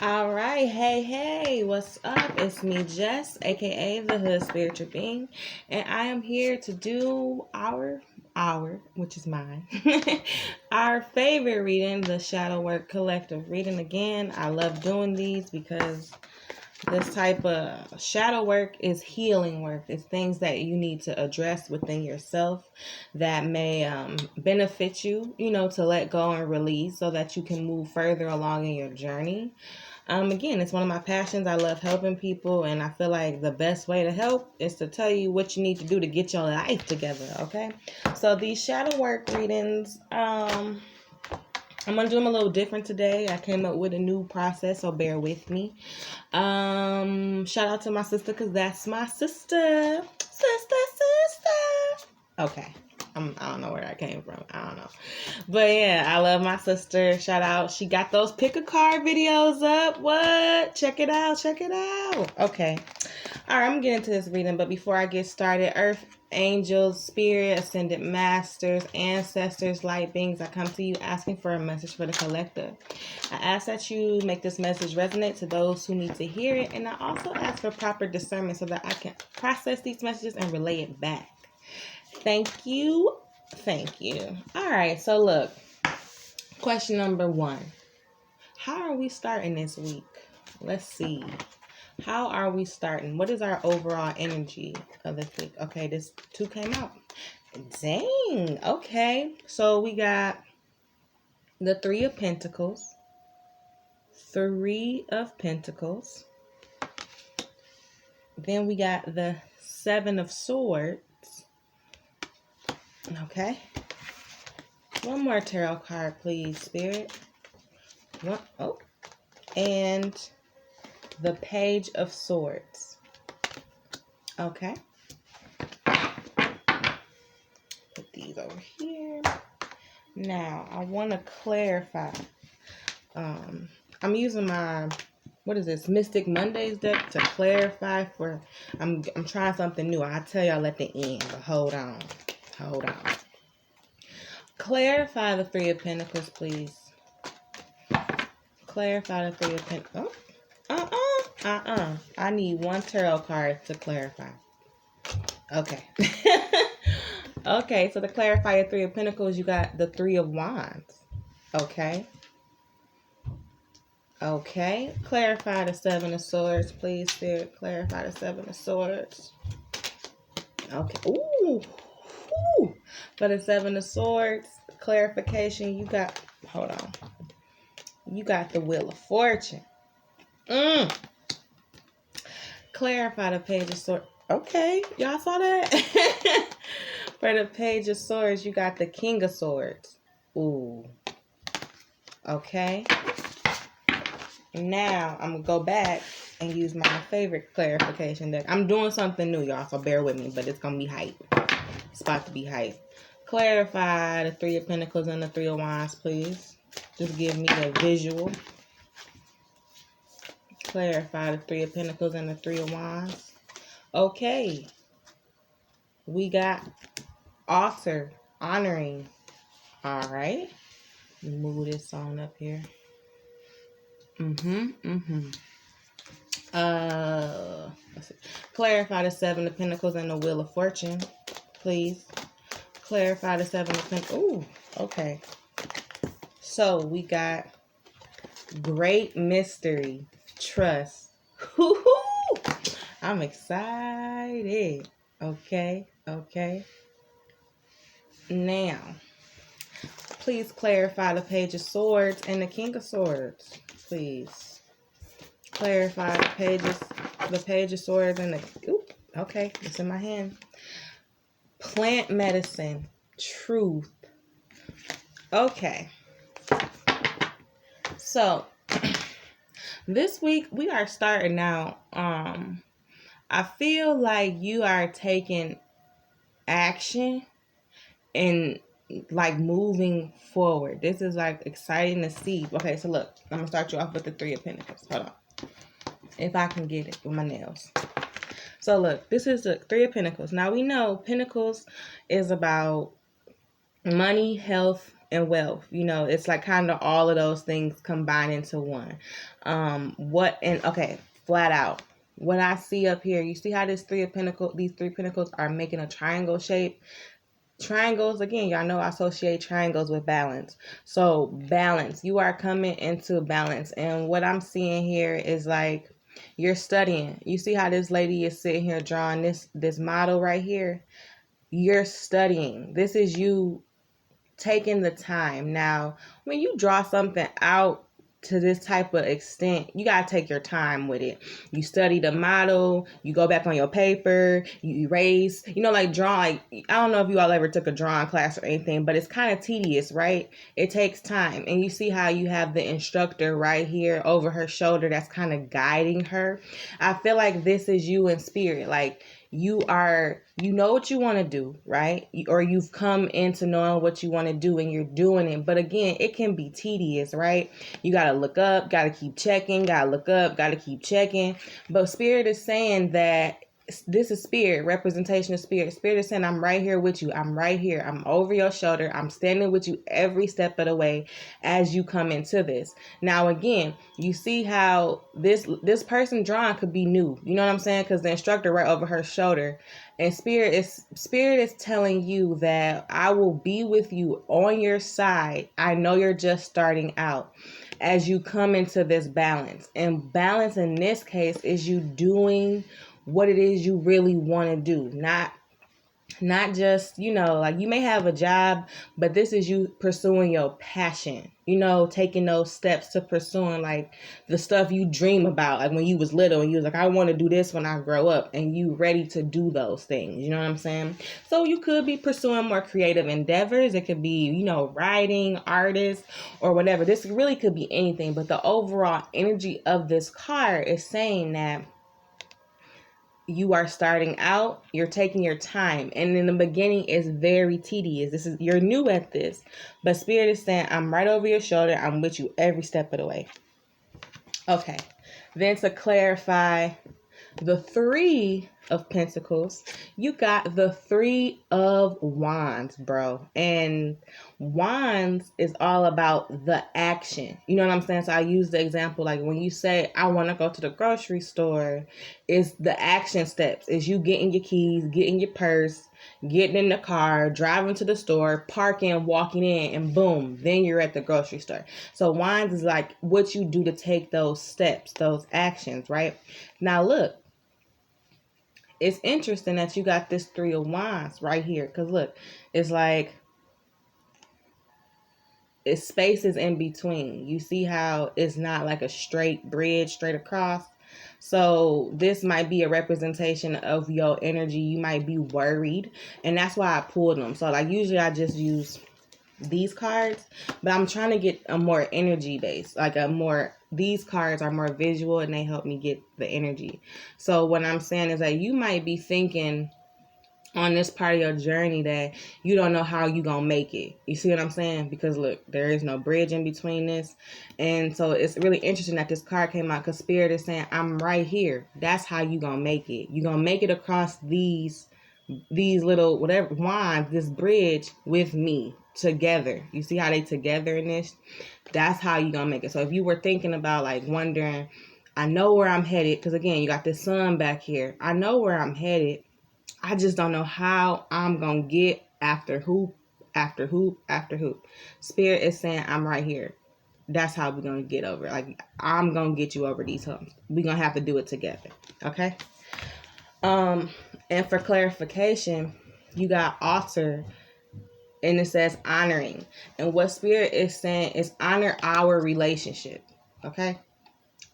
All right, hey, what's up? It's me, Jess, aka the Hood Spiritual Being, and I am here to do which is mine, our favorite reading, the Shadow Work Collective reading. Again, I love doing these because this type of shadow work is healing work. It's things that you need to address within yourself that may benefit you, to let go and release so that you can move further along in your journey. Again, it's one of my passions. I love helping people, and I feel like the best way to help is to tell you what you need to do to get your life together, okay? So these shadow work readings, I'm going to do them a little different today. I came up with a new process, so bear with me. Shout out to my sister, because that's my sister. Sister. Okay. I don't know where I came from. I don't know. But yeah, I love my sister. Shout out. She got those pick a card videos up. What? Check it out. Okay. All right, I'm getting into this reading. But before I get started, Earth, angels, spirit, ascended masters, ancestors, light beings, I come to you asking for a message for the collective. I ask that you make this message resonate to those who need to hear it. And I also ask for proper discernment so that I can process these messages and relay it back. Thank you. All right, so look, question number 1. How are we starting this week? Let's see. How are we starting? What is our overall energy of this week? Okay, this 2 came out. Dang. Okay, so we got the 3 of Pentacles. 3 of Pentacles. Then we got the 7 of Swords. Okay. One more tarot card, please, Spirit. And the Page of Swords. Okay. Put these over here. Now, I want to clarify. I'm using my, Mystic Mondays deck to clarify for, I'm trying something new. I'll tell y'all at the end, but hold on. Clarify the 3 of Pentacles, please. Clarify the 3 of Pentacles. I need 1 tarot card to clarify. Okay. Okay, so to clarify your 3 of Pentacles, you got the 3 of Wands. Okay. Clarify the 7 of Swords, please, Spirit. Clarify the 7 of Swords. Okay. Ooh. For the 7 of Swords, clarification, you got the Wheel of Fortune. Clarify the Page of Swords. Okay, y'all saw that? For the Page of Swords, you got the King of Swords. Ooh. Okay. Now, I'm going to go back and use my favorite clarification deck. I'm doing something new, y'all, so bear with me, but it's going to be hype. It's about to be hype. Clarify the 3 of Pentacles and the 3 of Wands, please. Just give me a visual. Clarify the 3 of Pentacles and the 3 of Wands. Okay. We got author, honoring. All right. Move this on up here. Let's see. Clarify the 7 of Pentacles and the Wheel of Fortune, please. Clarify the 7 of Pentacles. Ooh, okay. So we got great mystery, trust. I'm excited. Okay. Now, please clarify the Page of Swords and the King of Swords, please. Clarify the Page of Swords and the... Okay, it's in my hand. Plant medicine, truth. Okay. So, this week we are starting out. I feel like you are taking action and like moving forward. This is like exciting to see. Okay, so look, I'm gonna start you off with the 3 of Pentacles. Hold on. If I can get it with my nails. So look, this is the 3 of Pentacles. Now we know Pentacles is about money, health, and wealth. You know, it's like kind of all of those things combined into one. Flat out. What I see up here, you see how these three pentacles are making a triangle shape? Triangles, again, y'all know I associate triangles with balance. So balance, you are coming into balance. And what I'm seeing here is like you're studying. You see how this lady is sitting here drawing this model right here? You're studying. This is you taking the time. Now, when you draw something out to this type of extent, you got to take your time with it. You study the model, you go back on your paper, you erase, like drawing. I don't know if you all ever took a drawing class or anything, but it's kind of tedious, right? It takes time. And you see how you have the instructor right here over her shoulder that's kind of guiding her. I feel like this is you in spirit. Like, you know what you want to do, right? Or you've come into knowing what you want to do and you're doing it. But again, it can be tedious, right? You got to look up, got to keep checking, got to look up, got to keep checking. But Spirit is saying that this is spirit, representation of spirit. Spirit is saying, I'm right here with you. I'm right here. I'm over your shoulder. I'm standing with you every step of the way as you come into this. Now, again, you see how this person drawing could be new. You know what I'm saying? Because the instructor right over her shoulder. And spirit is telling you that I will be with you on your side. I know you're just starting out as you come into this balance. And balance in this case is you doing what it is you really want to do. Not just, like you may have a job, but this is you pursuing your passion, taking those steps to pursuing like the stuff you dream about. Like when you was little and you was like, I want to do this when I grow up, and you ready to do those things. You know what I'm saying? So you could be pursuing more creative endeavors. It could be, writing, artists, or whatever. This really could be anything, but the overall energy of this card is saying that you are starting out, you're taking your time, and in the beginning it's very tedious. You're new at this, but Spirit is saying, I'm right over your shoulder, I'm with you every step of the way. Okay, then to clarify the Three of Pentacles, you got the Three of Wands, bro. And Wands is all about the action. You know what I'm saying? So I use the example, like when you say, I want to go to the grocery store, it's the action steps. Is you getting your keys, getting your purse, getting in the car, driving to the store, parking, walking in, and boom, then you're at the grocery store. So Wands is like what you do to take those steps, those actions, right? Now look, it's interesting that you got this Three of Wands right here. Because look, it's like it's spaces in between. You see how it's not like a straight bridge straight across. So this might be a representation of your energy. You might be worried. And that's why I pulled them. So like usually I just use these cards, but I'm trying to get a more energy based, these cards are more visual and they help me get the energy. So what I'm saying is that you might be thinking on this part of your journey that you don't know how you gonna make it. You see what I'm saying? Because look, there is no bridge in between this. And so it's really interesting that this card came out, because Spirit is saying, I'm right here. That's how you gonna make it. You gonna make it across these little whatever wands, this bridge with me together. You see how they together in this? That's how you gonna make it. So if you were thinking about like wondering, I know where I'm headed, because again, you got this sun back here. I know where I'm headed. I just don't know how I'm gonna get after hoop after hoop after hoop. Spirit is saying, I'm right here. That's how we're gonna get over. Like, I'm gonna get you over these humps. We're gonna have to do it together. Okay? And for clarification, you got altar, and it says honoring. And what Spirit is saying is honor our relationship. Okay?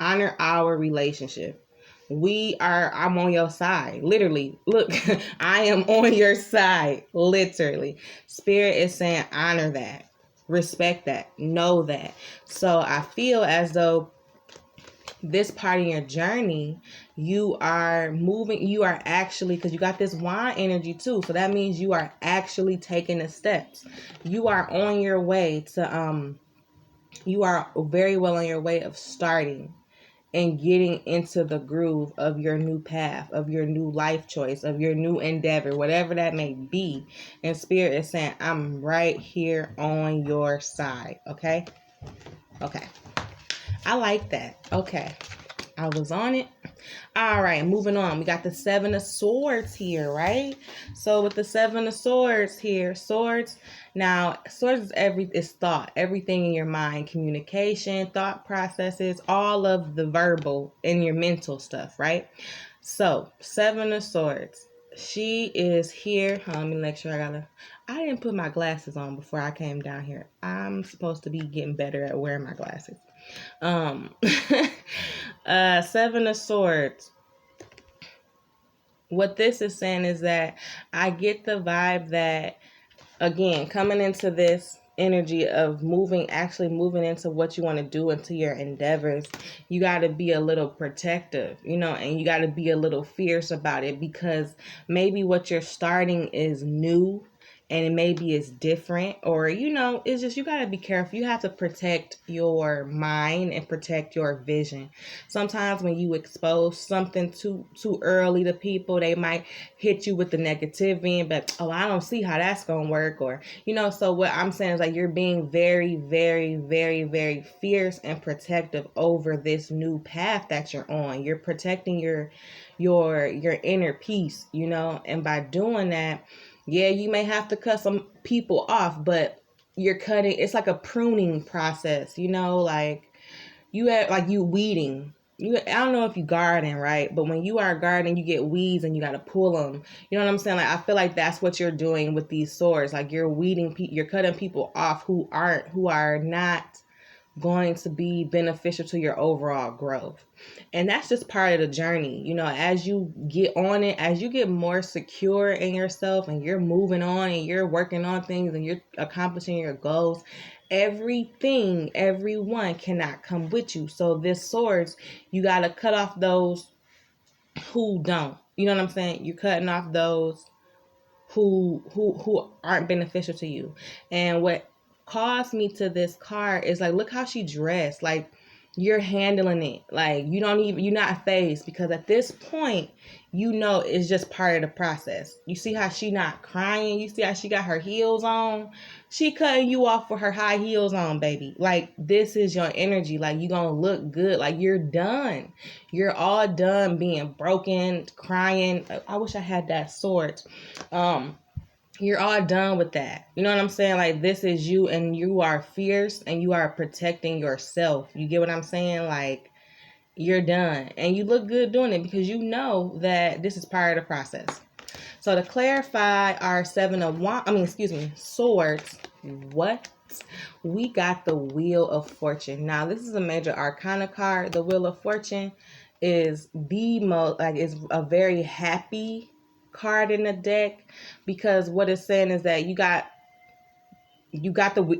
Honor our relationship. I'm on your side. Literally. Look, I am on your side. Literally. Spirit is saying honor that. Respect that. Know that. So I feel as though this part of your journey, you are actually, because you got this wand energy too. So that means you are actually taking the steps. You are on your way to, you are very well on your way of starting. and getting into the groove of your new path, of your new life choice, of your new endeavor, whatever that may be. And Spirit is saying, I'm right here on your side. Okay? Okay. I like that. Okay. I was on it. All right, moving on. We got the Seven of Swords here, right? So with the Seven of Swords here, swords. Now, swords is thought, everything in your mind, communication, thought processes, all of the verbal and your mental stuff, right? So, Seven of Swords. She is here. Let me make sure I didn't put my glasses on before I came down here. I'm supposed to be getting better at wearing my glasses. Um, Seven of Swords. What this is saying is that I get the vibe that, again, coming into this energy of actually moving into what you want to do, into your endeavors, you got to be a little protective, and you got to be a little fierce about it, because maybe what you're starting is new and it maybe is different, or it's just, you got to be careful. You have to protect your mind and protect your vision. Sometimes when you expose something too early to people, they might hit you with the negativity, but I don't see how that's gonna work, or so what I'm saying is, like, you're being very, very, very, very fierce and protective over this new path that you're on. You're protecting your inner peace, and by doing that, yeah, you may have to cut some people off, but you're cutting. It's like a pruning process, like you weeding. I don't know if you garden, right? But when you are gardening, you get weeds and you got to pull them. You know what I'm saying? Like, I feel like that's what you're doing with these swords. Like, you're weeding, you're cutting people off who are not going to be beneficial to your overall growth. And that's just part of the journey. As you get on it, as you get more secure in yourself and you're moving on and you're working on things and you're accomplishing your goals, everyone cannot come with you. So this swords, you got to cut off those who don't. You know what I'm saying? You're cutting off those who aren't beneficial to you. And what caused me to this card is, like, look how she dressed. Like, you're handling it. Like, you're not phased, because at this point, it's just part of the process. You see how she not crying? You see how she got her heels on? She cutting you off with her high heels on, baby. Like, this is your energy. Like, you gonna look good. Like, you're done. You're all done being broken, crying. I wish I had that sword. You're all done with that. You know what I'm saying? Like, this is you, and you are fierce, and you are protecting yourself. You get what I'm saying? Like, you're done, and you look good doing it, because you know that this is part of the process. So to clarify our swords, what? We got the Wheel of Fortune. Now, this is a major arcana card. The Wheel of Fortune is is a very happy card in the deck, because what it's saying is that you got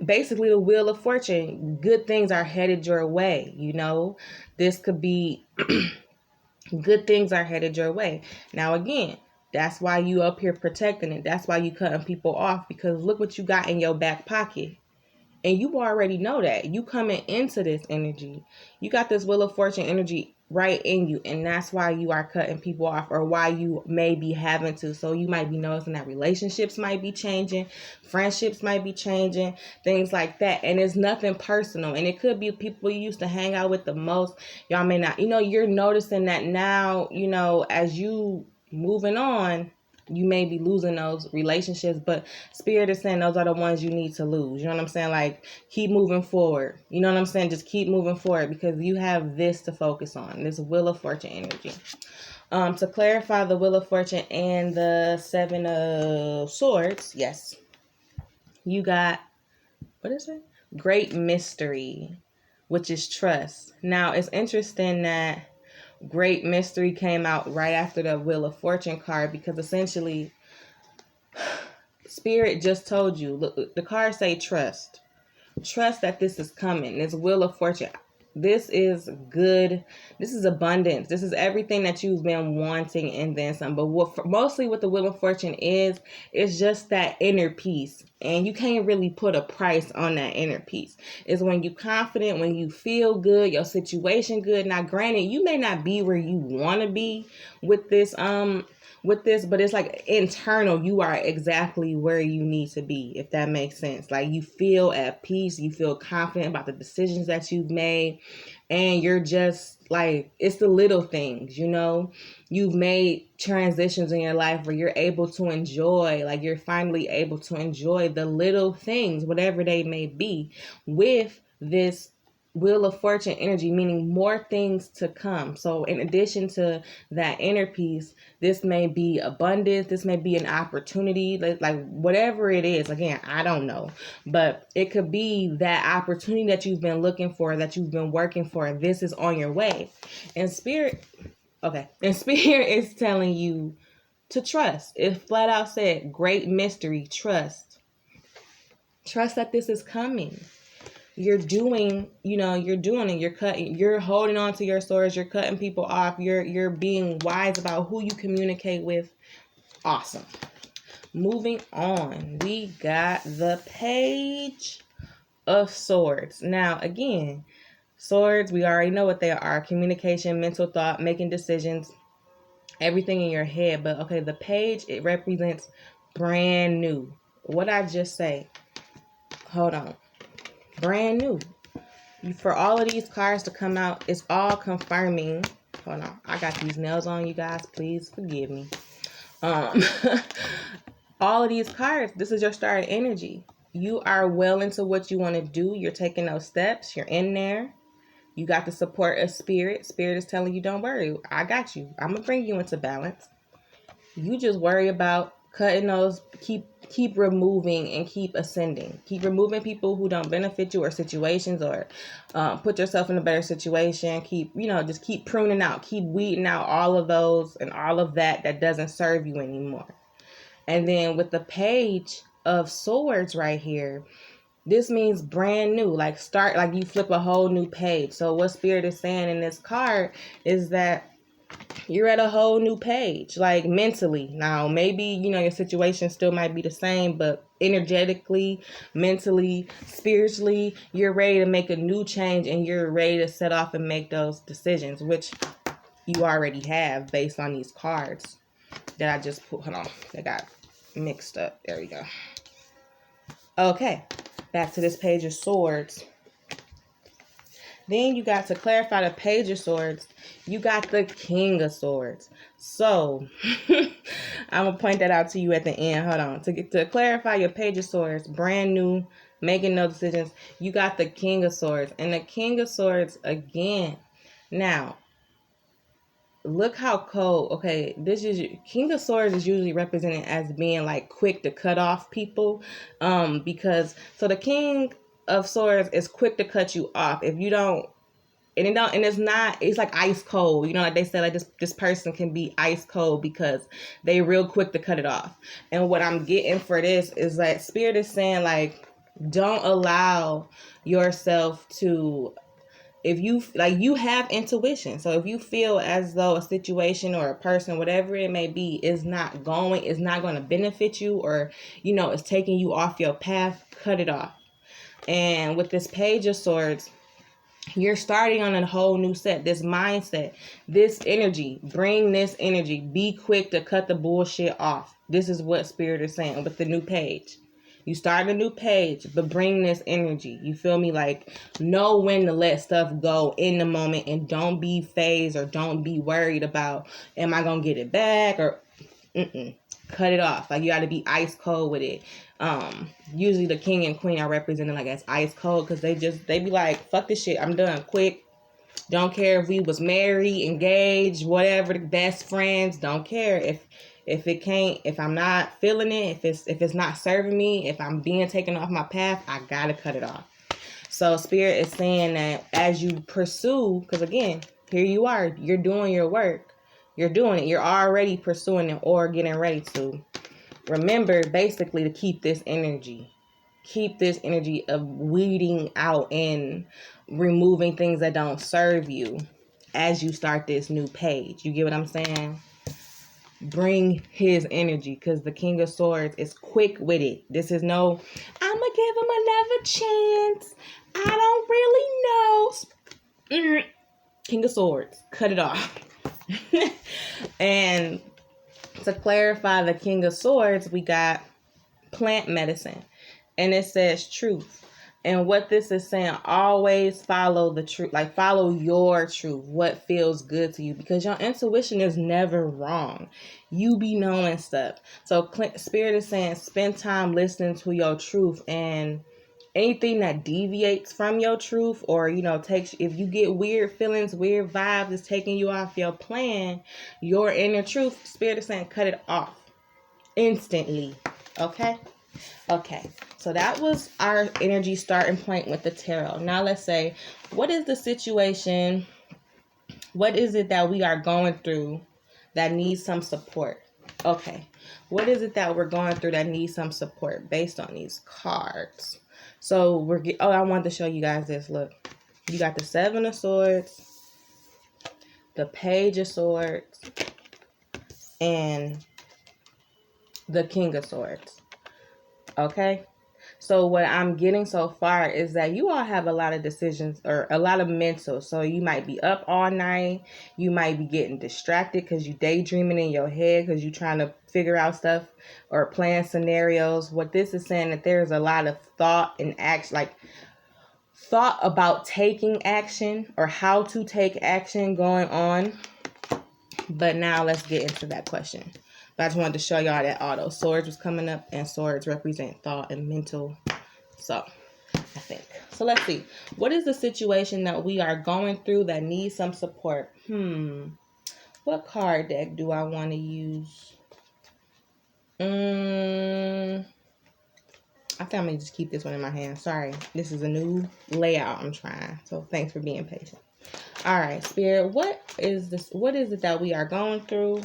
basically the Wheel of Fortune. Good things are headed your way. This could be good things are headed your way. Now, again, that's why you up here protecting it. That's why you cutting people off, because look what you got in your back pocket. And you already know that. You coming into this energy. You got this Wheel of Fortune energy right in you. And that's why you are cutting people off, or why you may be having to. So you might be noticing that relationships might be changing. Friendships might be changing. Things like that. And it's nothing personal. And it could be people you used to hang out with the most. Y'all may not. You're noticing that now, as you moving on, you may be losing those relationships, but Spirit is saying those are the ones you need to lose. You know what I'm saying? Like, keep moving forward. You know what I'm saying? Just keep moving forward, because you have this to focus on, this Wheel of Fortune energy. To clarify the Wheel of Fortune and the Seven of Swords, yes, you got, what is it? Great Mystery, which is trust. Now, it's interesting that Great Mystery came out right after the Wheel of Fortune card, because essentially Spirit just told you, look, the cards say trust. Trust that this is coming. This Wheel of Fortune. This is good. This is abundance. This is everything that you've been wanting and then some. But mostly what the Wheel of Fortune is just that inner peace. And you can't really put a price on that inner peace. It's when you confident, when you feel good, your situation good. Now, granted, you may not be where you want to be with this, but it's like internal. You are exactly where you need to be, if that makes sense. Like, you feel at peace, you feel confident about the decisions that you've made, and you're just like, it's the little things, you've made transitions in your life where you're able to enjoy, like you're finally able to enjoy the little things, whatever they may be, with this Wheel of Fortune energy, meaning more things to come. So in addition to that inner peace, this may be abundance, this may be an opportunity, like whatever it is. Again, I don't know, but it could be that opportunity that you've been looking for, that you've been working for. This is on your way. And Spirit is telling you to trust. It flat out said, great mystery, trust. Trust that this is coming. You're doing it. You're holding on to your swords. You're cutting people off. You're being wise about who you communicate with. Awesome. Moving on. We got the Page of Swords. Now, again, swords, we already know what they are. Communication, mental thought, making decisions, everything in your head. But okay, the page, it represents brand new. What I just say? Hold on. Brand new. For all of these cards to come out, it's all confirming. Hold on. I got these nails on, you guys. Please forgive me. All of these cards, this is your starting energy. You are well into what you want to do. You're taking those steps. You're in there. You got the support of Spirit. Spirit is telling you, don't worry. I got you. I'm going to bring you into balance. You just worry about cutting those, keep removing and keep ascending. Keep removing people who don't benefit you, or situations, or put yourself in a better situation. Just keep pruning out, keep weeding out all of those and all of that doesn't serve you anymore. And then with the Page of Swords right here, this means brand new, like you flip a whole new page. So what Spirit is saying in this card is that you're at a whole new page, like mentally. Now, maybe, your situation still might be the same, but energetically, mentally, spiritually, you're ready to make a new change, and you're ready to set off and make those decisions, which you already have based on these cards that I just put. Hold on, they got mixed up. There we go. Okay, back to this Page of Swords. Then you got, to clarify the Page of Swords, you got the King of Swords. So, I'm going to point that out to you at the end. Hold on. To clarify your Page of Swords, brand new, making no decisions, you got the King of Swords. And the King of Swords, again, now, look how cold. Okay, King of Swords is usually represented as being like quick to cut off people. Because the King of Swords is quick to cut you off if you don't. It's like ice cold. Like they said, like this person can be ice cold because they real quick to cut it off. And what I'm getting for this is that Spirit is saying, like, don't allow yourself to, if you have intuition. So if you feel as though a situation or a person, whatever it may be, is not going to benefit you, or, it's taking you off your path, cut it off. And with this Page of Swords, you're starting on a whole new set, this mindset, this energy. Bring this energy. Be quick to cut the bullshit off. This is what Spirit is saying with the new page. You start a new page, but bring this energy. You feel me? Like, know when to let stuff go in the moment, and don't be phased, or don't be worried about, am I going to get it back? Or, cut it off. Like, you got to be ice cold with it. Usually the King and Queen are represented like as ice cold, because they be like, fuck this shit, I'm done, quick. Don't care if we was married, engaged, whatever, the best friends, don't care. If I'm not feeling it, if it's not serving me, if I'm being taken off my path, I gotta cut it off. So Spirit is saying that as you pursue, because again, here you are, you're doing your work, you're doing it, you're already pursuing it or getting ready to. Remember, basically, to keep this energy. keep this energy of weeding out and removing things that don't serve you as you start this new page. You get what I'm saying? Bring his energy, because the King of Swords is quick with it. This is no, I'm gonna give him another chance. I don't really know. King of Swords, cut it off. And to clarify the King of Swords, we got plant medicine, and it says truth. And what this is saying, always follow the truth, like follow your truth, what feels good to you, because your intuition is never wrong. You be knowing stuff. So Spirit is saying, spend time listening to your truth, and anything that deviates from your truth, or, you know, takes, if you get weird feelings, weird vibes, is taking you off your plan, your inner truth, Spirit is saying, cut it off instantly. Okay. So that was our energy starting point with the tarot. Now let's say, what is the situation? What is it that we are going through that needs some support? Okay. What is it that we're going through that needs some support based on these cards? So I wanted to show you guys this. Look, you got the Seven of Swords, the Page of Swords, and the King of Swords. Okay. So what I'm getting so far is that you all have a lot of decisions, or a lot of mental. So you might be up all night. You might be getting distracted because you daydreaming in your head because you're trying to figure out stuff or plan scenarios. What this is saying, that there's a lot of thought and action, like thought about taking action or how to take action going on. But now let's get into that question. But I just wanted to show y'all that all those swords was coming up, and swords represent thought and mental. So I think. So let's see. What is the situation that we are going through that needs some support? What card deck do I want to use? I think I'm going to just keep this one in my hand. Sorry. This is a new layout I'm trying. So thanks for being patient. All right, Spirit. What is this? What is it that we are going through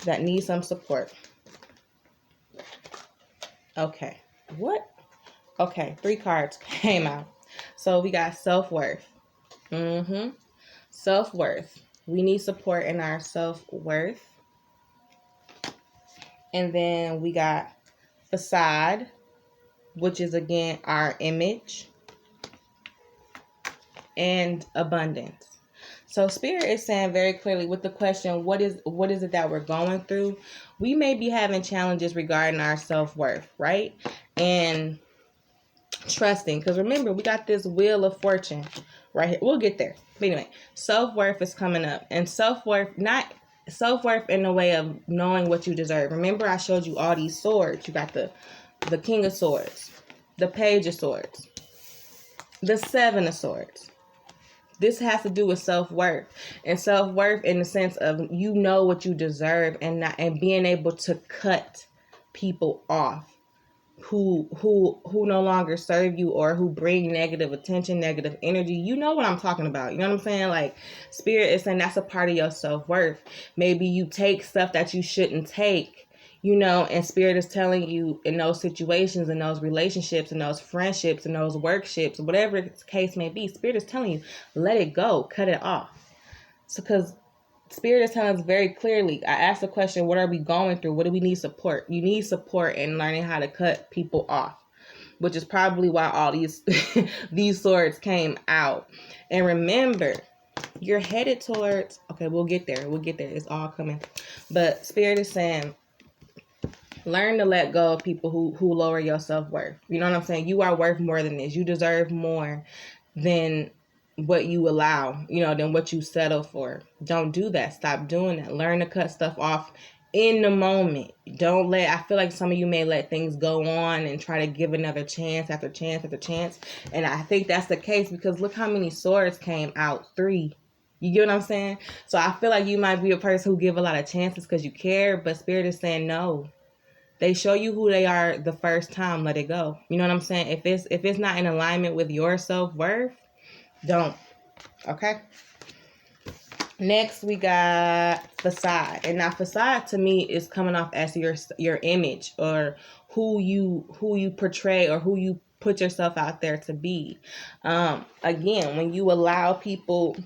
that needs some support? Okay. What? Okay, 3 cards came out. So we got self-worth. Self-worth. We need support in our self-worth. And then we got facade, which is again our image, and abundance. So Spirit is saying very clearly with the question, what is it that we're going through? We may be having challenges regarding our self-worth, right? And trusting, because remember, we got this wheel of fortune right here. We'll get there. But anyway, self-worth is coming up. And self-worth, not self-worth in the way of knowing what you deserve. Remember, I showed you all these swords. You got the King of Swords, the Page of Swords, the Seven of Swords. This has to do with self-worth, and self-worth in the sense of, you know what you deserve, and being able to cut people off who no longer serve you, or who bring negative attention, negative energy. You know what I'm talking about. You know what I'm saying? Like, Spirit is saying that's a part of your self-worth. Maybe you take stuff that you shouldn't take, you know, and Spirit is telling you, in those situations, in those relationships, in those friendships, in those workshops, whatever the case may be, Spirit is telling you, let it go, cut it off. So, because Spirit is telling us very clearly, I asked the question, what are we going through? What do we need support? You need support in learning how to cut people off, which is probably why all these these swords came out. And remember, you're headed towards, okay, we'll get there. It's all coming. But Spirit is saying, learn to let go of people who lower your self-worth. You know what I'm saying? You are worth more than this. You deserve more than what you allow, you know, than what you settle for. Don't do that. Stop doing that. Learn to cut stuff off in the moment. I feel like some of you may let things go on and try to give another chance after chance after chance. And I think that's the case, because look how many swords came out. 3. You get what I'm saying? So I feel like you might be a person who give a lot of chances because you care, but Spirit is saying no. They show you who they are the first time, let it go. You know what I'm saying? If it's not in alignment with your self-worth, don't. Okay? Next, we got facade. And now facade to me is coming off as your image, or who you portray, or who you put yourself out there to be. Again, when you allow people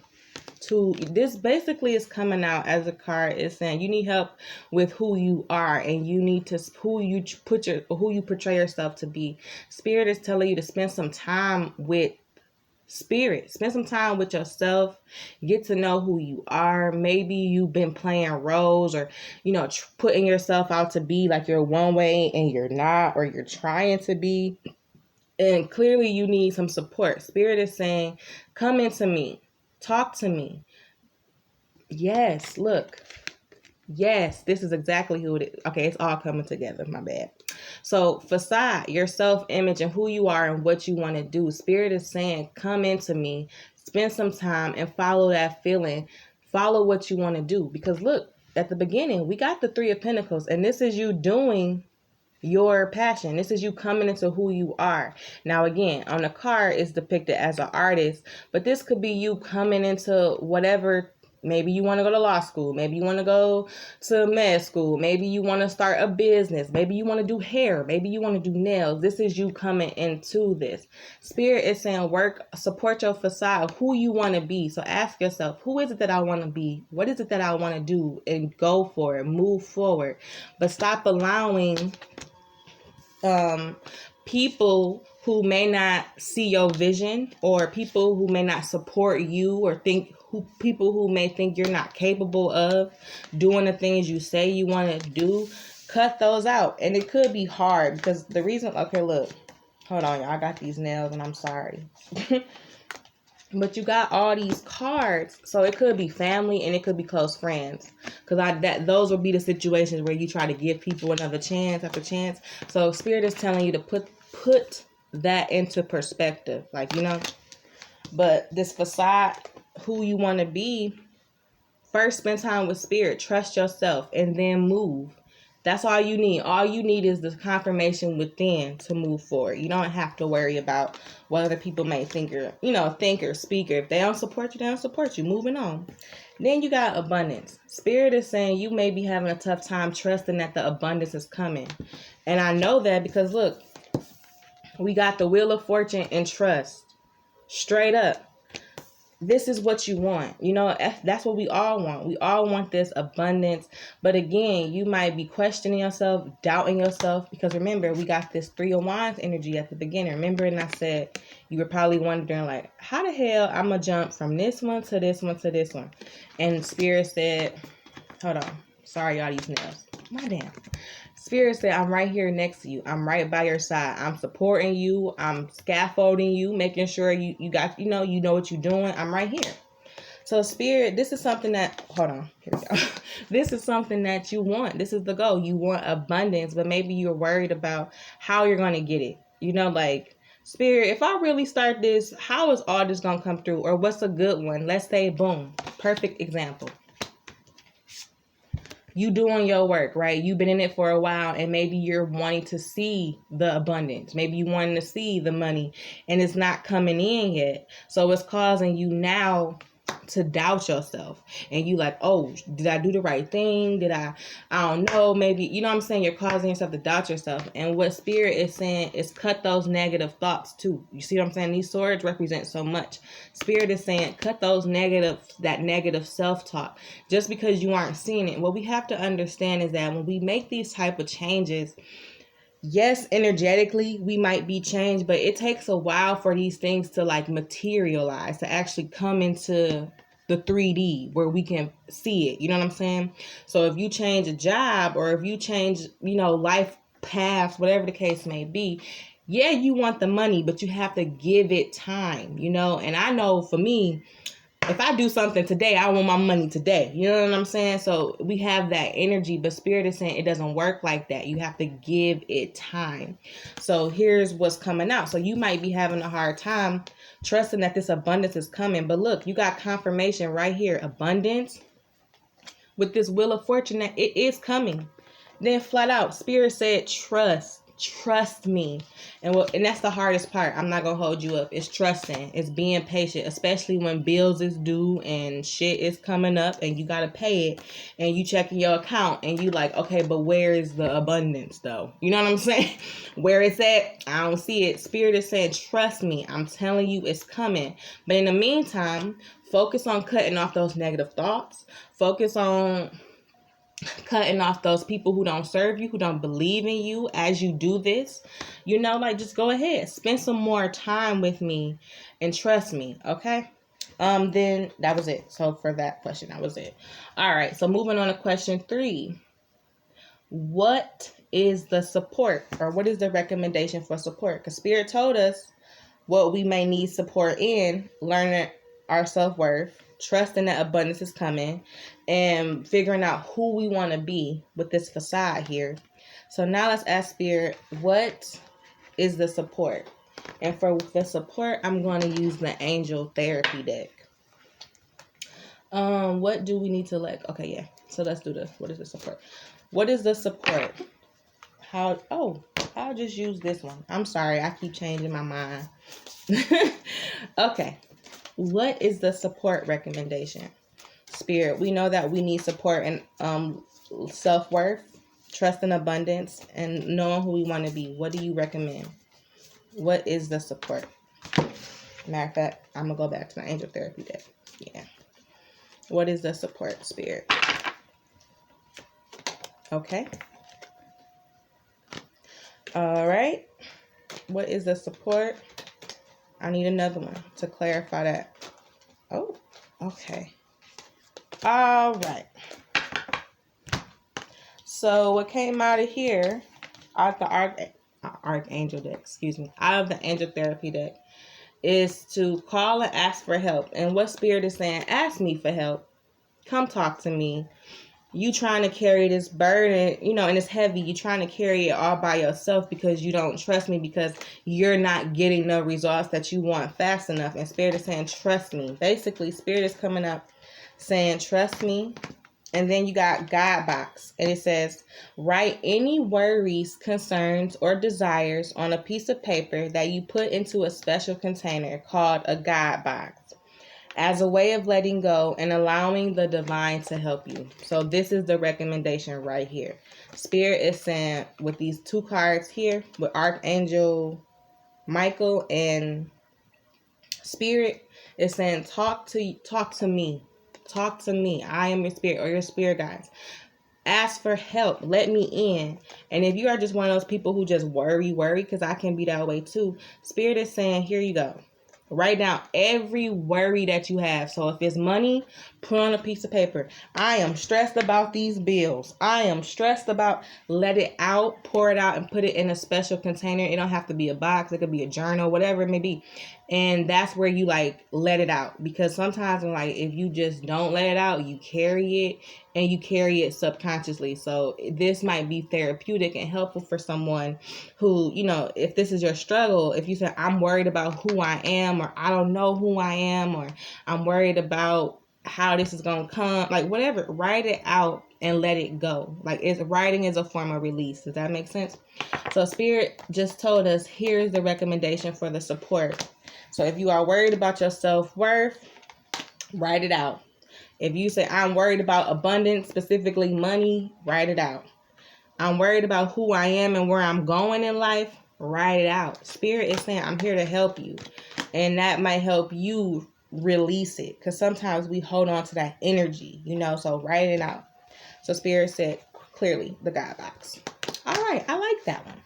to, this basically is coming out as a card is saying you need help with who you are, and you need to who you portray yourself to be. Spirit is telling you to spend some time with spirit. Spend some time with yourself. Get to know who you are. Maybe you've been playing roles, or putting yourself out to be like you're one way and you're not, or you're trying to be, and clearly you need some support. Spirit is saying, come into me, talk to me. Yes, look. Yes, this is exactly who it is. Okay, it's all coming together. My bad. So facade, your self-image and who you are and what you want to do. Spirit is saying, come into me, spend some time and follow that feeling. Follow what you want to do. Because look, at the beginning, we got the Three of Pentacles, and this is you doing your passion. This is you coming into who you are. Now, again, on the card, it's depicted as an artist, but this could be you coming into whatever. Maybe you want to go to law school. Maybe you want to go to med school. Maybe you want to start a business. Maybe you want to do hair. Maybe you want to do nails. This is you coming into this. Spirit is saying support your facade of who you want to be. So ask yourself, who is it that I want to be? What is it that I want to do? And go for it. Move forward. But stop allowing people who may not see your vision, or people who may not support you, or people who may think you're not capable of doing the things you say you want to do. Cut those out. And it could be hard because the reason, okay, look, hold on, y'all. I got these nails and I'm sorry. But you got all these cards, so it could be family and it could be close friends. Because those will be the situations where you try to give people another chance after chance. So Spirit is telling you to put that into perspective, But this facade, who you want to be, first spend time with Spirit, trust yourself, and then move. That's all you need. All you need is the confirmation within to move forward. You don't have to worry about what other people may think or speak. Or if they don't support you, they don't support you. Moving on. Then you got abundance. Spirit is saying you may be having a tough time trusting that the abundance is coming. And I know that because, look, we got the Wheel of Fortune and trust. Straight up. This is what you want. That's what we all want. We all want this abundance. But again, you might be questioning yourself, doubting yourself. Because remember, we got this Three of Wands energy at the beginning. Remember, and I said, you were probably wondering, like, how the hell I'm going to jump from this one to this one to this one? And Spirit said, hold on. Sorry, y'all, these nails. My damn. Spirit said, I'm right here next to you. I'm right by your side. I'm supporting you. I'm scaffolding you, making sure you got, you know what you're doing. I'm right here. So Spirit, this is something that, hold on, here we go. This is something that you want. This is the goal. You want abundance, but maybe you're worried about how you're going to get it. Spirit, if I really start this, how is all this going to come through? Or what's a good one? Let's say, boom, perfect example. You doing your work, right? You've been in it for a while, and maybe you're wanting to see the abundance. Maybe you wanting to see the money, and it's not coming in yet. So it's causing you now to doubt yourself. And you like, oh, did I do the right thing? I don't know, maybe, you know what I'm saying? You're causing yourself to doubt yourself. And what Spirit is saying is cut those negative thoughts too. You see what I'm saying? These swords represent so much. Spirit is saying cut that negative self-talk. Just because you aren't seeing it. What we have to understand is that when we make these type of changes, yes, energetically, we might be changed, but it takes a while for these things to materialize, to actually come into the 3D where we can see it. You know what I'm saying? So if you change a job, or if you change, life paths, whatever the case may be, yeah, you want the money, but you have to give it time, and I know for me, if I do something today, I want my money today. You know what I'm saying? So we have that energy, but Spirit is saying it doesn't work like that. You have to give it time. So here's what's coming out. So you might be having a hard time trusting that this abundance is coming. But look, you got confirmation right here. Abundance with this Wheel of Fortune that it is coming. Then flat out, Spirit said trust. Trust me. And that's the hardest part. I'm not going to hold you up. It's trusting. It's being patient, especially when bills is due and shit is coming up and you got to pay it and you checking your account and you like, okay, but where is the abundance though? You know what I'm saying? Where it's at, I don't see it. Spirit is saying, trust me. I'm telling you it's coming. But in the meantime, focus on cutting off those negative thoughts. Focus on cutting off those people who don't serve you, who don't believe in you as you do this. You know, like, just go ahead, spend some more time with me and trust me. Okay. Then that was it. So for that question, that was it. All right. So moving on to question 3. What is the support, or what is the recommendation for support? Because Spirit told us what we may need support in: learning our self-worth, trusting that abundance is coming, and figuring out who we want to be with this facade here. So now let's ask Spirit, what is the support? And for the support, I'm going to use the angel therapy deck. What do we need to let? Okay, yeah. So let's do this. What is the support? What is the support? I'll just use this one. I'm sorry, I keep changing my mind. Okay. What is the support recommendation? Spirit, we know that we need support in self-worth, trust and abundance, and knowing who we want to be. What do you recommend? What is the support? Matter of fact, I'm going to go back to my angel therapy deck. Yeah. What is the support, Spirit? Okay. All right. What is the support? I need another one to clarify that. Oh, okay. All right. So what came out of here, out the archangel deck, out of the angel therapy deck, is to call and ask for help. And what Spirit is saying, ask me for help. Come talk to me. You trying to carry this burden, and it's heavy. You trying to carry it all by yourself because you don't trust me, because you're not getting the results that you want fast enough. And Spirit is saying, trust me. Basically, Spirit is coming up saying, trust me. And then you got God box. And it says, write any worries, concerns, or desires on a piece of paper that you put into a special container called a God box, as a way of letting go and allowing the divine to help you. So this is the recommendation right here. Spirit is saying, with these 2 cards here, with Archangel Michael and Spirit, is saying, talk to me. Talk to me. I am your spirit, or your spirit guides. Ask for help. Let me in. And if you are just one of those people who just worry, because I can be that way too, Spirit is saying, here you go. Write down every worry that you have. So if it's money, put on a piece of paper. I am stressed about these bills. I am stressed about, let it out, pour it out, and put it in a special container. It don't have to be a box. It could be a journal, whatever it may be. And that's where you let it out. Because sometimes if you just don't let it out, you carry it, and you carry it subconsciously. So this might be therapeutic and helpful for someone who, if this is your struggle, if you say, I'm worried about who I am, or I don't know who I am, or I'm worried about how this is going to come, whatever, write it out and let it go. Writing is a form of release. Does that make sense? So Spirit just told us, here's the recommendation for the support. So if you are worried about your self-worth, write it out. If you say, I'm worried about abundance, specifically money, write it out. I'm worried about who I am and where I'm going in life, write it out. Spirit is saying, I'm here to help you. And that might help you release it. Because sometimes we hold on to that energy, so write it out. So Spirit said, clearly, the God box. All right. I like that one.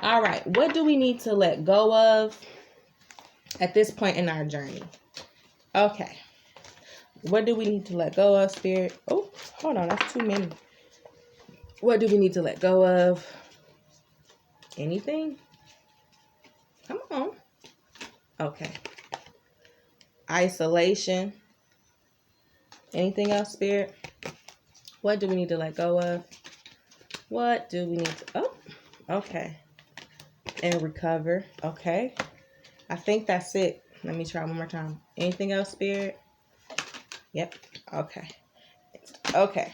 All right. What do we need to let go of at this point in our journey? Okay. What do we need to let go of, Spirit? Oh, hold on. That's too many. What do we need to let go of? Anything? Come on. Okay. Isolation. Anything else, Spirit? What do we need to let go of? What do we need to... Oh, okay. And recover. Okay. I think that's it. Let me try one more time. Anything else, Spirit? Yep. Okay. Okay.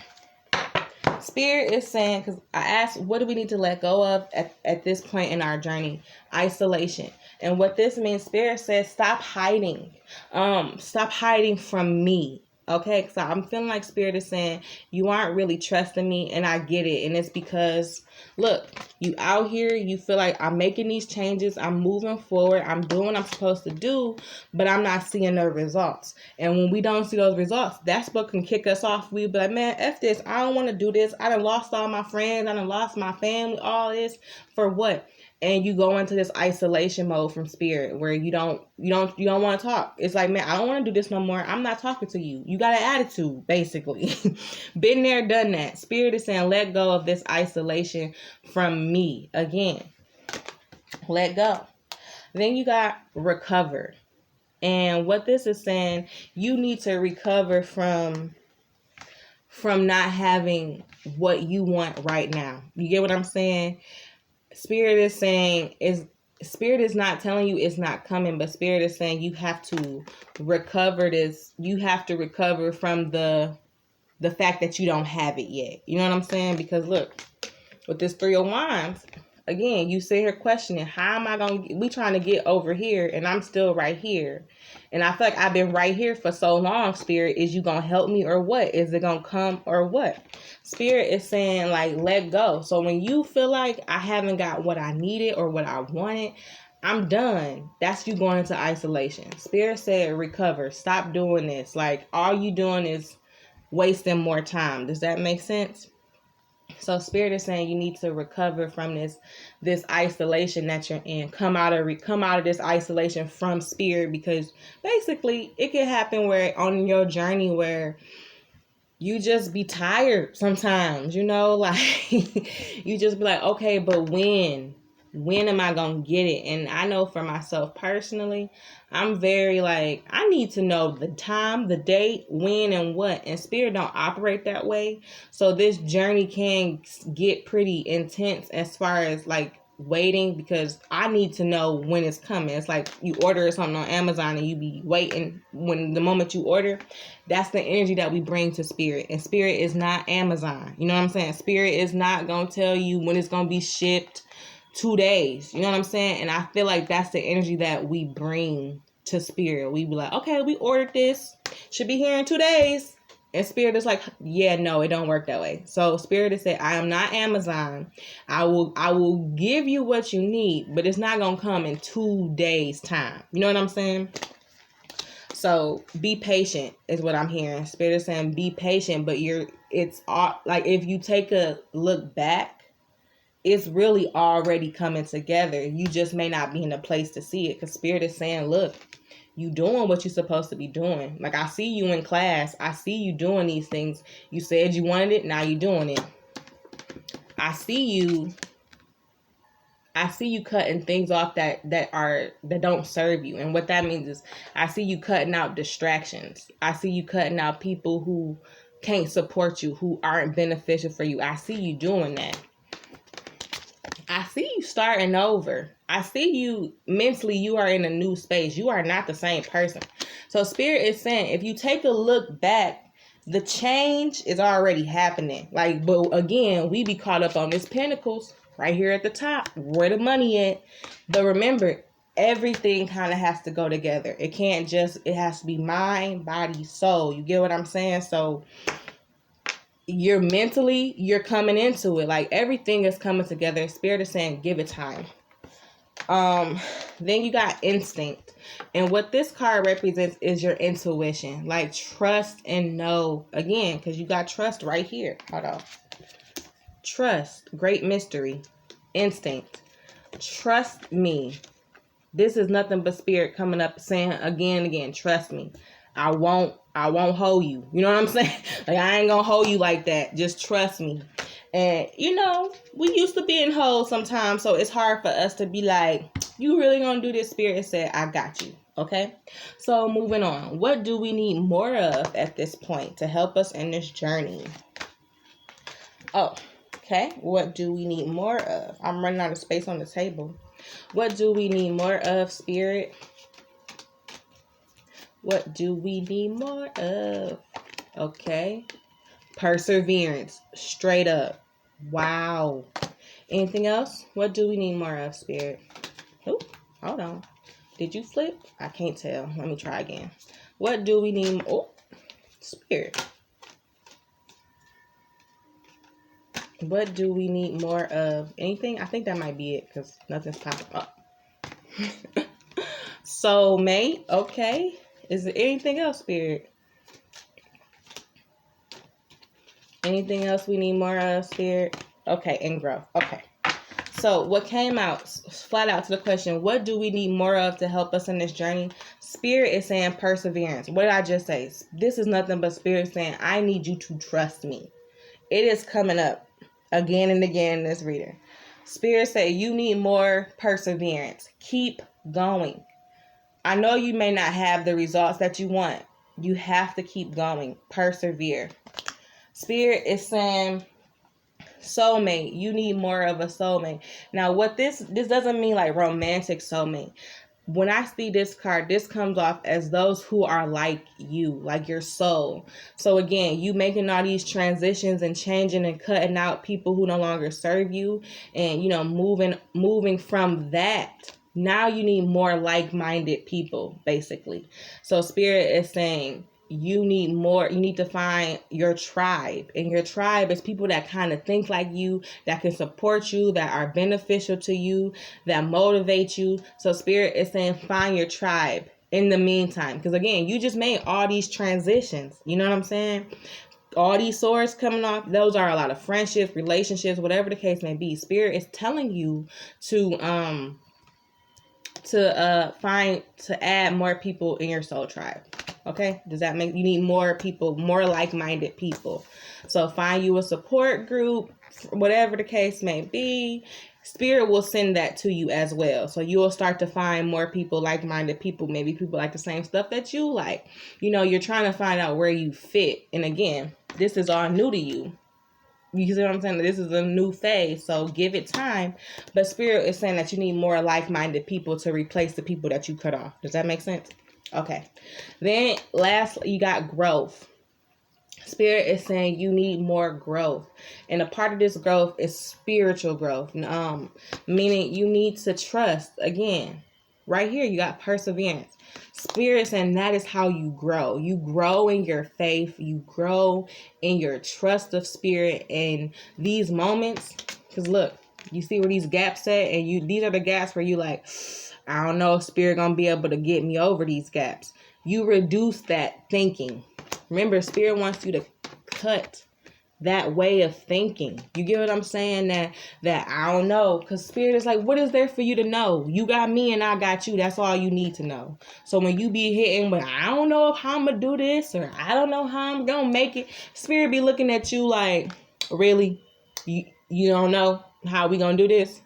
Spirit is saying, because I asked, what do we need to let go of at this point in our journey? Isolation. And what this means, Spirit says, stop hiding. Stop hiding from me. Okay, so I'm feeling like Spirit is saying you aren't really trusting me, and I get it. And it's because, look, you out here, you feel like I'm making these changes, I'm moving forward, I'm doing what I'm supposed to do, but I'm not seeing the results. And when we don't see those results, that's what can kick us off. We be like, man, F this, I don't want to do this. I done lost all my friends, I done lost my family, all this for what? And you go into this isolation mode from Spirit where you don't want to talk. It's like, man, I don't want to do this no more. I'm not talking to you. You got an attitude, basically. Been there, done that. Spirit is saying, let go of this isolation from me. Again, let go. Then you got recover. And what this is saying, you need to recover from not having what you want right now. You get what I'm saying? Spirit is saying, Spirit is not telling you it's not coming, but Spirit is saying you have to recover this. You have to recover from the fact that you don't have it yet. You know what I'm saying? Because look, with this 3 of Wands, again, you sit here questioning, how am I going we trying to get over here and I'm still right here. And I feel like I've been right here for so long, Spirit. Is you going to help me or what? Is it going to come or what? Spirit is saying, like, let go. So when you feel like I haven't got what I needed or what I wanted, I'm done. That's you going into isolation. Spirit said, recover. Stop doing this. Like, all you doing is wasting more time. Does that make sense? So Spirit is saying you need to recover from this isolation that you're in. Come out of this isolation from Spirit, because basically it can happen where on your journey where you just be tired sometimes, like you just be like, okay, but when am I going to get it? And I know for myself personally, I'm very like, I need to know the time, the date, when, and what. And Spirit don't operate that way. So this journey can get pretty intense as far as like waiting, because I need to know when it's coming. It's like you order something on Amazon and you be waiting when the moment you order. That's the energy that we bring to Spirit. And Spirit is not Amazon. You know what I'm saying? Spirit is not going to tell you when it's going to be shipped. 2 days. You know what I'm saying? And I feel like that's the energy that we bring to Spirit. We be like, okay, we ordered this. Should be here in 2 days. And Spirit is like, yeah, no, it don't work that way. So Spirit is saying, I am not Amazon. I will give you what you need, but it's not going to come in 2 days time. You know what I'm saying? So be patient is what I'm hearing. Spirit is saying, be patient, but it's all like, if you take a look back, it's really already coming together. You just may not be in a place to see it, because Spirit is saying, look, you doing what you're supposed to be doing. Like, I see you in class. I see you doing these things. You said you wanted it. Now you're doing it. I see you cutting things off that don't serve you. And what that means is I see you cutting out distractions. I see you cutting out people who can't support you, who aren't beneficial for you. I see you doing that. I see you starting over. I see you mentally, you are in a new space. You are not the same person. So Spirit is saying, if you take a look back, the change is already happening. Like, but again, we be caught up on this Pentacles right here at the top, where the money at. But remember, everything kind of has to go together. It has to be mind, body, soul. You get what I'm saying? So you're coming into it, like everything is coming together. Spirit is saying, give it time. Then you got instinct, and what this card represents is your intuition. Like, trust and know, again, because you got trust right here. Hold on. Trust, great mystery, instinct. Trust me. This is nothing but Spirit coming up saying again and again, trust me. I won't hold you. You know what I'm saying? Like, I ain't gonna hold you like that. Just trust me. And, we used to be in holes sometimes, so it's hard for us to be like, you really gonna do this? Spirit said, I got you. Okay? So, moving on. What do we need more of at this point to help us in this journey? Oh, okay. What do we need more of? I'm running out of space on the table. What do we need more of, Spirit? What do we need more of? Okay. Perseverance. Straight up. Wow. Anything else? What do we need more of, Spirit? Oh, hold on. Did you flip? I can't tell. Let me try again. What do we need? Oh, Spirit. What do we need more of? Anything? I think that might be it because nothing's popping up. Soulmate. Okay. Is there anything else, Spirit? Anything else we need more of, Spirit? Okay, and growth. Okay. So what came out flat out to the question, what do we need more of to help us in this journey? Spirit is saying perseverance. What did I just say? This is nothing but Spirit saying, I need you to trust me. It is coming up again and again in this reader. Spirit say you need more perseverance. Keep going. I know you may not have the results that you want. You have to keep going. Persevere. Spirit is saying, soulmate, you need more of a soulmate. Now, what this doesn't mean like romantic soulmate. When I see this card, this comes off as those who are like you, like your soul. So again, you making all these transitions and changing and cutting out people who no longer serve you, and moving from that. Now you need more like-minded people, basically. So Spirit is saying you need more. You need to find your tribe, and your tribe is people that kind of think like you, that can support you, that are beneficial to you, that motivate you. So Spirit is saying find your tribe in the meantime, because again, you just made all these transitions. You know what I'm saying? All these swords coming off, those are a lot of friendships, relationships, whatever the case may be. Spirit is telling you to add more people in your soul tribe. Okay, does that make you need more people, more like-minded people? So find you a support group, whatever the case may be. Spirit will send that to you as well. So you will start to find more people, like-minded people, maybe people like the same stuff that you like. You're trying to find out where you fit. And again, this is all new to you. You see what I'm saying? This is a new phase, so give it time. But Spirit is saying that you need more like-minded people to replace the people that you cut off. Does that make sense? Okay. Then lastly, you got growth. Spirit is saying you need more growth. And a part of this growth is spiritual growth. Meaning you need to trust. Again, right here, you got perseverance. Spirit saying that is how you grow. You grow in your faith. You grow in your trust of Spirit in these moments. Because look, you see where these gaps at? And these are the gaps where you like, I don't know if Spirit gonna be able to get me over these gaps. You reduce that thinking. Remember, Spirit wants you to cut that way of thinking. You get what I'm saying? That I don't know. Because Spirit is like, what is there for you to know? You got me and I got you. That's all you need to know. So when you be hitting, but I don't know how I'm going to do this, or I don't know how I'm going to make it. Spirit be looking at you like, really? You don't know how we going to do this?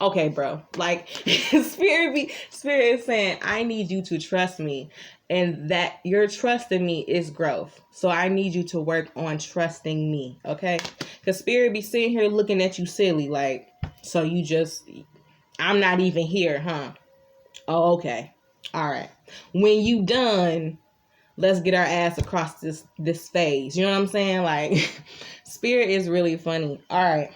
Okay, bro. Like, Spirit is saying, I need you to trust me. And that your trust in me is growth. So I need you to work on trusting me. Okay? Because Spirit be sitting here looking at you silly. Like, so I'm not even here, huh? Oh, okay. All right. When you done, let's get our ass across this phase. You know what I'm saying? Like, Spirit is really funny. All right.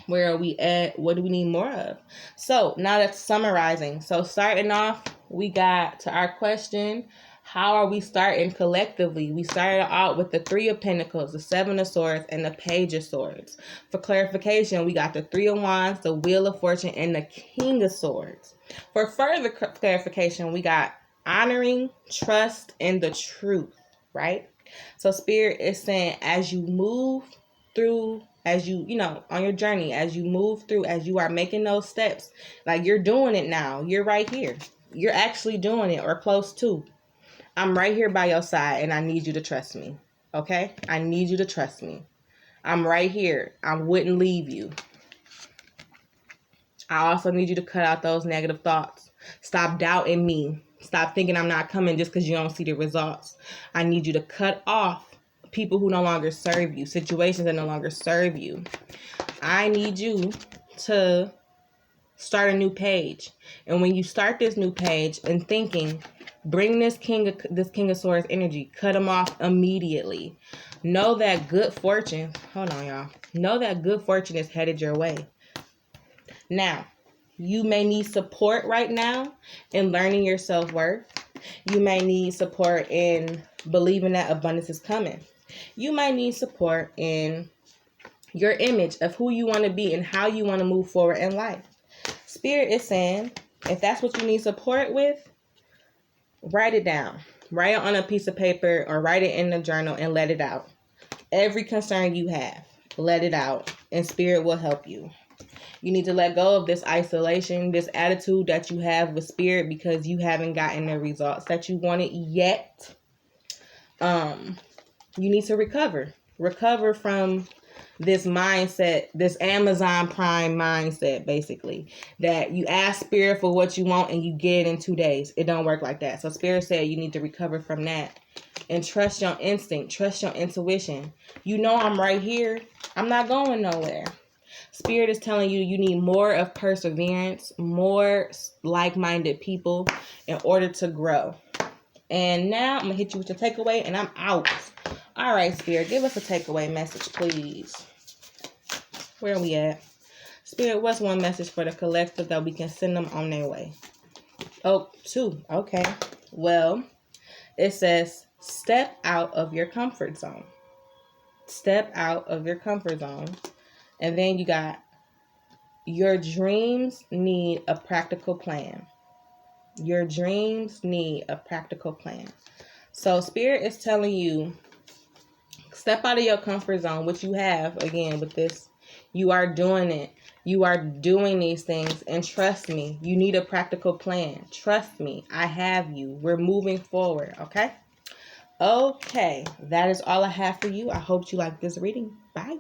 Where are we at? What do we need more of? So now that's summarizing. So starting off, we got to our question, how are we starting collectively? We started out with the Three of Pentacles, the Seven of Swords, and the Page of Swords. For clarification, we got the Three of Wands, the Wheel of Fortune, and the King of Swords. For further clarification, we got honoring, trust, and the truth, right? So Spirit is saying as you move through, as you on your journey, as you move through, as you are making those steps, like you're doing it now. You're right here. You're actually doing it or close to. I'm right here by your side and I need you to trust me. Okay? I need you to trust me. I'm right here. I wouldn't leave you. I also need you to cut out those negative thoughts. Stop doubting me. Stop thinking I'm not coming just because you don't see the results. I need you to cut off people who no longer serve you, situations that no longer serve you. I need you to Start a new page. And when you start this new page and thinking, bring this King of Swords energy, cut them off immediately. Know that good fortune, hold on y'all. Know that good fortune is headed your way. Now, you may need support right now in learning your self-worth. You may need support in believing that abundance is coming. You might need support in your image of who you want to be and how you want to move forward in life. Spirit is saying, if that's what you need support with, write it down. Write it on a piece of paper or write it in a journal and let it out. Every concern you have, let it out, and Spirit will help you. You need to let go of this isolation, this attitude that you have with Spirit because you haven't gotten the results that you wanted yet. You need to recover. Recover from this mindset, this Amazon Prime mindset, basically, that you ask Spirit for what you want and you get it in 2 days. It don't work like that. So Spirit said you need to recover from that and trust your instinct, trust your intuition. You know I'm right here. I'm not going nowhere. Spirit is telling you you need more of perseverance, more like-minded people in order to grow. And now I'm going to hit you with your takeaway and I'm out. All right, Spirit, give us a takeaway message, please. Where are we at? Spirit, what's one message for the collective that we can send them on their way? Oh, 2. Okay. Well, it says, step out of your comfort zone. Step out of your comfort zone. And then you got, your dreams need a practical plan. Your dreams need a practical plan. So Spirit is telling you, step out of your comfort zone, which you have, again, with this. You are doing it. You are doing these things. And trust me, you need a practical plan. Trust me, I have you. We're moving forward, okay? Okay, that is all I have for you. I hope you like this reading. Bye.